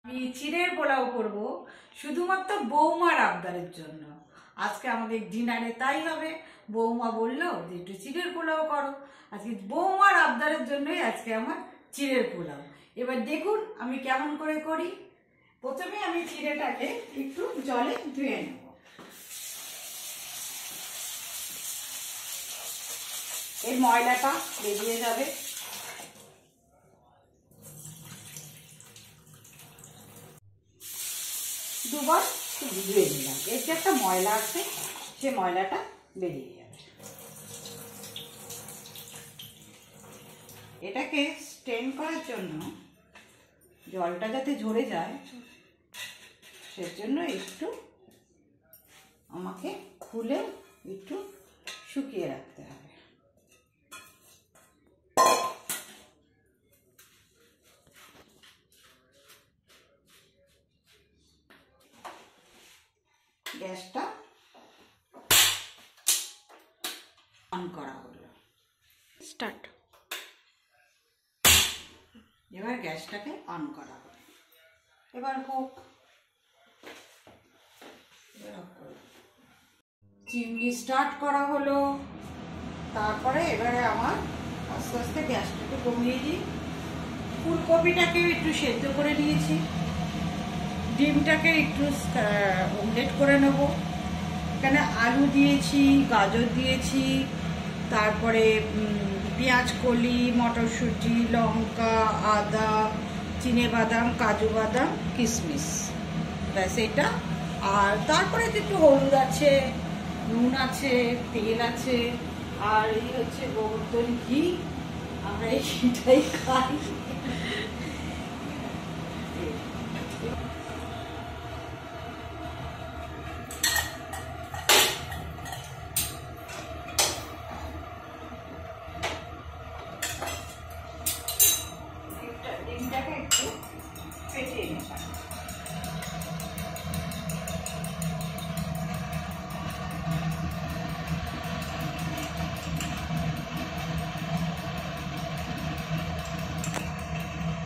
আমি চিড়ের পোলাও করব শুধুমাত্র বৌমার আবদারের জন্য। আজকে আমাদের ডিনারে তাই হবে। বৌমা বললো যে একটু চিড়ের পোলাও করো, আজকে বৌমার আবদারের জন্যই আজকে আমার চিড়ের পোলাও। এবার দেখুন আমি কেমন করে করি। প্রথমে আমি চিড়েটাকে একটু জলে ধুয়ে নেব। এই ময়লাটা বেরিয়ে যাবে। দুবার ধুয়ে নিলাম, এর যে একটা ময়লা আছে সে ময়লাটা বেরিয়ে যাবে। এটাকে স্টেন করার জন্য জলটা যাতে ঝরে যায় সেজন্য একটু আমাকে খুলে একটু শুকিয়ে রাখতে হবে। গ্যাসটা অন করা হলো, স্টার্ট। এবার গ্যাসটাকে অন করা হলো, এবার হোক। চিমনি স্টার্ট করা হলো। তারপরে এবারে আমার আস্তে আস্তে গ্যাসটাকে কমিয়ে দিই। ফুলকপিটাকে একটু সেদ্ধ করে নিয়েছি, ডিমটাকে একটু অমলেট করে নেব। এখানে আলু দিয়েছি, গাজর দিয়েছি, তারপরে পেঁয়াজ কলি, মটরশুঁটি, লঙ্কা, আদা, চিনেবাদাম, কাজু বাদাম, কিশমিশ, ব্যাস এটা। আর তারপরে একটু হলুদ আছে, নুন আছে, তেল আছে, আর এই হচ্ছে গোবর্ধন ঘি। আমরা এই ঘিটাই খাই। ডিমটাকে একটু ফেটিয়ে নিলাম।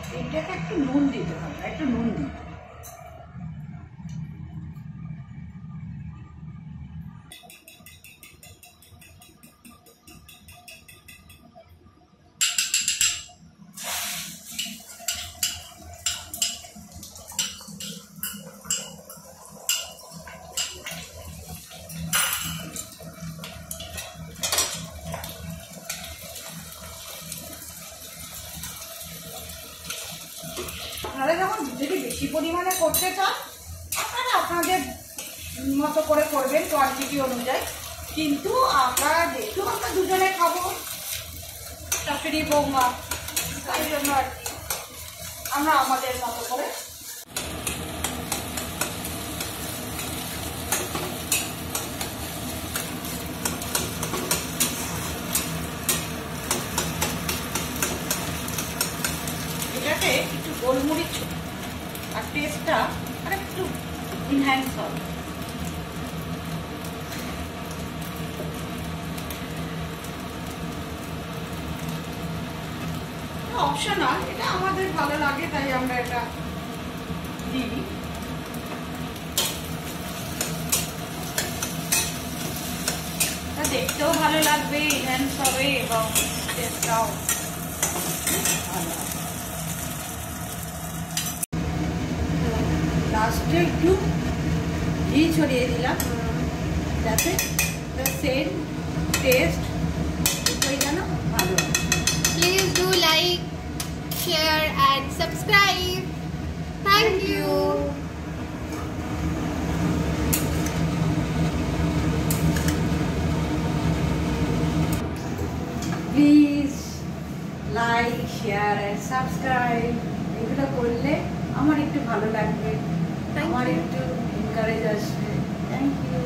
ডিমটাকে একটু নুন দিতে হবে, একটু নুন দিতে। আপনারা যখন যদি বেশি পরিমাণে করতে চান আপনারা আপনাদের মতো করে করবেন কোয়ান্টিটি অনুযায়ী, কিন্তু আমরা যেহেতু আমরা দুজনে খাবো, শাশুড়ি বৌমা, তাই জন্য আর কি আমরা আমাদের মতো করে। এটাকে একটু গোলমরিচ আর টেস্টটা আর একটু ইনহ্যান্স হবে। অপশনাল, এটা আমাদের ভালো লাগে তাই আমরা এটা দিই। দেখতেও ভালো লাগবে, ইনহ্যান্স হবে এবং টেস্টটাও ভালো হবে। লাস্টে একটু ঘি ছড়িয়ে দিলাম যাতে সেন্ট টেস্ট দুটোই যেন ভালো হয়। Please do like, share and subscribe. Thank you. Please like, share and subscribe. এগুলো করলে আমার একটু ভালো লাগবে, আমার একটু এনকারেজ আসবে। Thank you.